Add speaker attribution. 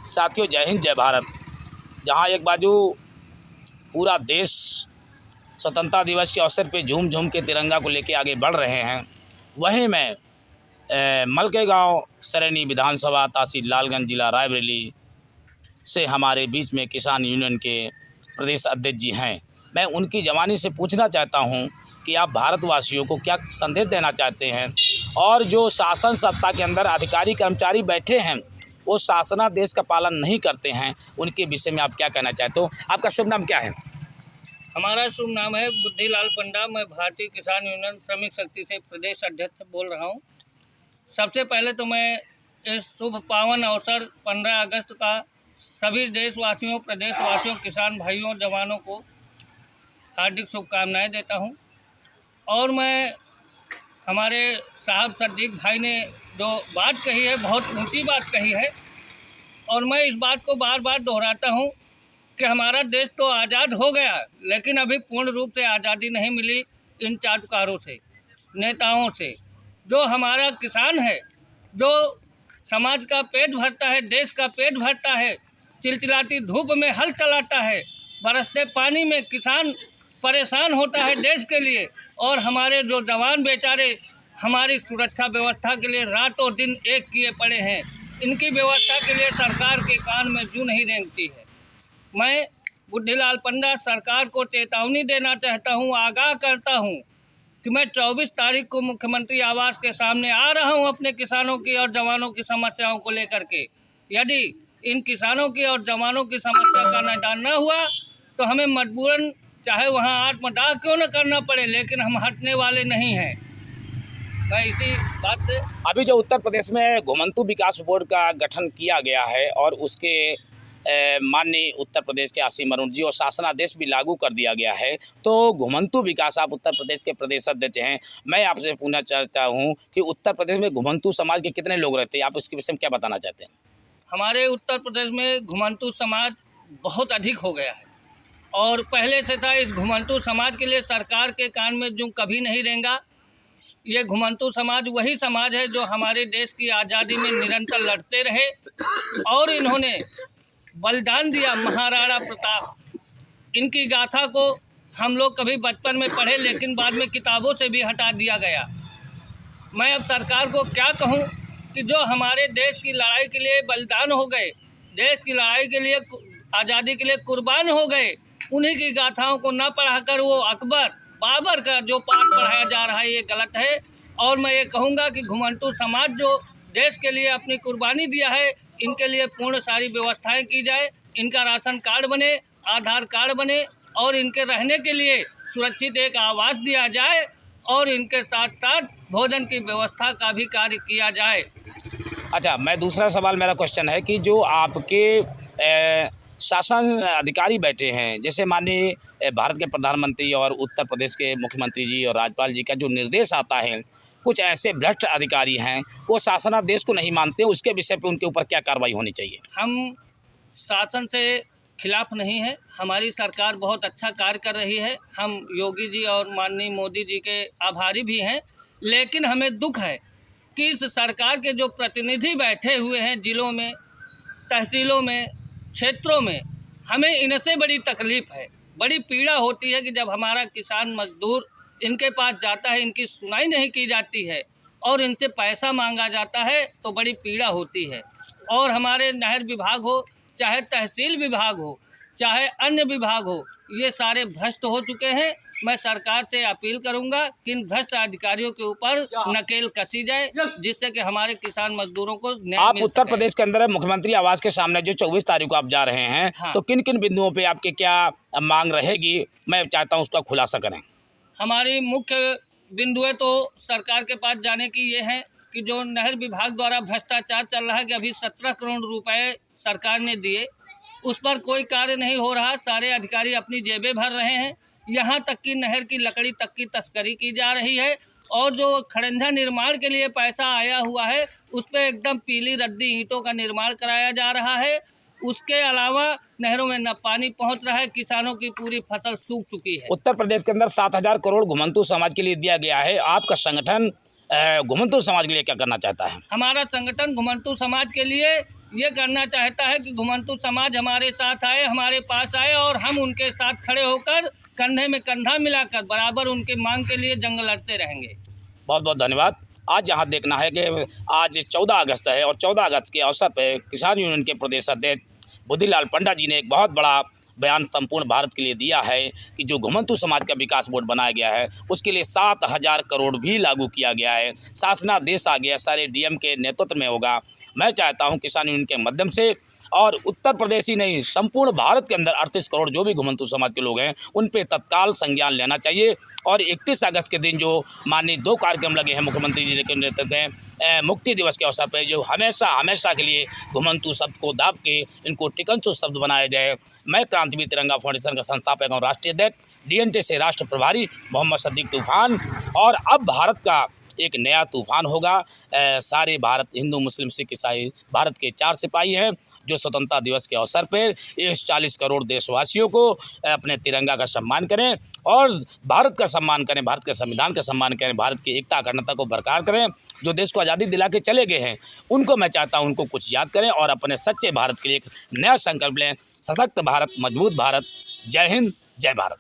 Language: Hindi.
Speaker 1: साथियों, जय हिंद, जय भारत। जहां एक बाजू पूरा देश स्वतंत्रता दिवस के अवसर पे झूम झूम के तिरंगा को लेके आगे बढ़ रहे हैं, वहीं मैं मलके गांव सरैनी विधानसभा तहसील लालगंज जिला रायबरेली से हमारे बीच में किसान यूनियन के प्रदेश अध्यक्ष जी हैं। मैं उनकी जवानी से पूछना चाहता हूं कि आप भारतवासियों को क्या संदेश देना चाहते हैं, और जो शासन सत्ता के अंदर अधिकारी कर्मचारी बैठे हैं वो शासनादेश का पालन नहीं करते हैं, उनके विषय में आप क्या कहना चाहते हो? आपका शुभ नाम क्या है?
Speaker 2: हमारा शुभ नाम है बुद्धिलाल पंडा। मैं भारतीय किसान यूनियन श्रमिक शक्ति से प्रदेश अध्यक्ष बोल रहा हूं। सबसे पहले तो मैं इस शुभ पावन अवसर 15 अगस्त का सभी देशवासियों, प्रदेशवासियों, किसान भाइयों, जवानों को हार्दिक शुभकामनाएं देता हूं। और मैं हमारे साहब सद्दीक भाई ने जो बात कही है, बहुत ऊँची बात कही है, और मैं इस बात को बार बार दोहराता हूं कि हमारा देश तो आज़ाद हो गया, लेकिन अभी पूर्ण रूप से आज़ादी नहीं मिली इन चाटुकारों से, नेताओं से। जो हमारा किसान है, जो समाज का पेट भरता है, देश का पेट भरता है, चिलचिलाती धूप में हल चलाता है, बरसते पानी में किसान परेशान होता है देश के लिए, और हमारे जो जवान बेचारे हमारी सुरक्षा व्यवस्था के लिए रातों दिन एक किए पड़े हैं, इनकी व्यवस्था के लिए सरकार के कान में जूं नहीं रेंगती है। मैं बुद्धिलाल पंडा सरकार को चेतावनी देना चाहता हूं, आगाह करता हूं कि मैं 24 तारीख को मुख्यमंत्री आवास के सामने आ रहा हूं अपने किसानों की और जवानों की समस्याओं को लेकर के। यदि इन किसानों की और जवानों की समस्या का निदान न हुआ तो हमें मजबूरन चाहे वहां आत्मदाह क्यों न करना पड़े, लेकिन हम हटने वाले नहीं हैं। मैं इसी बात से
Speaker 1: अभी जो उत्तर प्रदेश में घुमंतू विकास बोर्ड का गठन किया गया है और उसके माननीय उत्तर प्रदेश के आसीम अरुण जी और शासनादेश भी लागू कर दिया गया है, तो घुमंतू विकास, आप उत्तर प्रदेश के प्रदेश अध्यक्ष हैं, मैं आपसे पूछना चाहता हूं कि उत्तर प्रदेश में घुमंतू समाज के कितने लोग रहते हैं? आप उसके विषय में क्या बताना चाहते हैं?
Speaker 2: हमारे उत्तर प्रदेश में घुमंतू समाज बहुत अधिक हो गया है, और पहले से था। इस घुमंतू समाज के लिए सरकार के कान में जूं कभी नहीं रहेगा। ये घुमंतू समाज वही समाज है जो हमारे देश की आज़ादी में निरंतर लड़ते रहे, और इन्होंने बलिदान दिया। महाराणा प्रताप, इनकी गाथा को हम लोग कभी बचपन में पढ़े, लेकिन बाद में किताबों से भी हटा दिया गया। मैं अब सरकार को क्या कहूं कि जो हमारे देश की लड़ाई के लिए बलिदान हो गए, देश की लड़ाई के लिए, आज़ादी के लिए कुर्बान हो गए, उन्हीं की गाथाओं को न पढ़ाकर वो अकबर, बाबर का जो पाठ पढ़ाया जा रहा है, ये गलत है। और मैं ये कहूँगा कि घुमंतू समाज जो देश के लिए अपनी कुर्बानी दिया है, इनके लिए पूर्ण सारी व्यवस्थाएं की जाए। इनका राशन कार्ड बने, आधार कार्ड बने, और इनके रहने के लिए सुरक्षित एक आवास दिया जाए, और इनके साथ साथ भोजन की व्यवस्था का भी कार्य किया जाए।
Speaker 1: अच्छा, मैं दूसरा सवाल, मेरा क्वेश्चन है कि जो आपके शासन अधिकारी बैठे हैं, जैसे माननीय भारत के प्रधानमंत्री और उत्तर प्रदेश के मुख्यमंत्री जी और राज्यपाल जी का जो निर्देश आता है, कुछ ऐसे भ्रष्ट अधिकारी हैं वो शासनादेश को नहीं मानते, उसके विषय पे उनके ऊपर क्या कार्रवाई होनी चाहिए?
Speaker 2: हम शासन से खिलाफ नहीं है, हमारी सरकार बहुत अच्छा कार्य कर रही है। हम योगी जी और माननीय मोदी जी के आभारी भी हैं, लेकिन हमें दुख है कि इस सरकार के जो प्रतिनिधि बैठे हुए हैं जिलों में, तहसीलों में, क्षेत्रों में, हमें इनसे बड़ी तकलीफ़ है, बड़ी पीड़ा होती है कि जब हमारा किसान मजदूर इनके पास जाता है, इनकी सुनाई नहीं की जाती है और इनसे पैसा मांगा जाता है, तो बड़ी पीड़ा होती है। और हमारे नहर विभाग हो, चाहे तहसील विभाग हो, चाहे अन्य विभाग हो, ये सारे भ्रष्ट हो चुके हैं। मैं सरकार से अपील करूंगा कि इन भ्रष्ट अधिकारियों के ऊपर नकेल कसी जाए, जिससे कि हमारे किसान मजदूरों को न्याय
Speaker 1: आप
Speaker 2: मिल
Speaker 1: उत्तर
Speaker 2: सके।
Speaker 1: प्रदेश के अंदर मुख्यमंत्री आवास के सामने जो 24 तारीख को आप जा रहे हैं,
Speaker 2: हाँ।
Speaker 1: तो किन किन बिंदुओं पे आपके क्या मांग रहेगी? मैं चाहता हूँ उसका खुलासा करें।
Speaker 2: हमारी मुख्य बिंदुएं तो सरकार के पास जाने की ये है कि जो नहर विभाग द्वारा भ्रष्टाचार चल रहा है, कि अभी 17 करोड़ रुपए सरकार ने दिए, उस पर कोई कार्य नहीं हो रहा। सारे अधिकारी अपनी जेबें भर रहे हैं, यहाँ तक कि नहर की लकड़ी तक की तस्करी की जा रही है, और जो खड़ंजा निर्माण के लिए पैसा आया हुआ है, उस पर एकदम पीली रद्दी ईंटों का निर्माण कराया जा रहा है। उसके अलावा नहरों में न पानी पहुंच रहा है, किसानों की पूरी फसल सूख चुकी है।
Speaker 1: उत्तर प्रदेश के अंदर 7,000 करोड़ घुमंतू समाज के लिए दिया गया है, आपका संगठन घुमंतू समाज के लिए क्या करना चाहता है?
Speaker 2: हमारा संगठन घुमंतू समाज के लिए ये करना चाहता है कि घुमंतु समाज हमारे साथ आए, हमारे पास आए और हम उनके साथ खड़े होकर कंधे में कंधा मिलाकर बराबर उनके मांग के लिए जंग लड़ते रहेंगे।
Speaker 1: बहुत बहुत धन्यवाद। आज यहाँ देखना है कि आज 14 अगस्त है और 14 अगस्त के अवसर पर किसान यूनियन के प्रदेश अध्यक्ष बुद्धिलाल पंडा जी ने एक बहुत बड़ा बयान संपूर्ण भारत के लिए दिया है कि जो घुमंतु समाज का विकास बोर्ड बनाया गया है उसके लिए 7,000 करोड़ भी लागू किया गया है। शासनादेश आ गया, सारे डीएम के नेतृत्व में होगा। मैं चाहता हूं किसान यूनियन के माध्यम से और उत्तर प्रदेश ही नहीं संपूर्ण भारत के अंदर 38 करोड़ जो भी घुमंतु समाज के लोग हैं उन पे तत्काल संज्ञान लेना चाहिए। और 31 अगस्त के दिन जो माननीय 2 कार्यक्रम लगे हैं मुख्यमंत्री जी के नेतृत्व में मुक्ति दिवस के अवसर पर, जो हमेशा के लिए घुमंतु शब्द को दाब के इनको टिकनचो शब्द बनाया जाए। मैं क्रांतिवीर तिरंगा फाउंडेशन का संस्थापक और राष्ट्रीय अध्यक्ष, डीएनटी से राष्ट्र प्रभारी मोहम्मद सदीक तूफान। और अब भारत का एक नया तूफान होगा। सारे भारत, हिंदू मुस्लिम सिख ईसाई भारत के 4 सिपाही हैं जो स्वतंत्रता दिवस के अवसर पर इस 40 करोड़ देशवासियों को अपने तिरंगा का सम्मान करें और भारत का सम्मान करें, भारत के संविधान का सम्मान करें, भारत की एकता अखंडता को बरकरार करें। जो देश को आज़ादी दिला के चले गए हैं उनको मैं चाहता हूं उनको कुछ याद करें और अपने सच्चे भारत के लिए एक नया संकल्प लें। सशक्त भारत, मजबूत भारत। जय हिंद, जय भारत।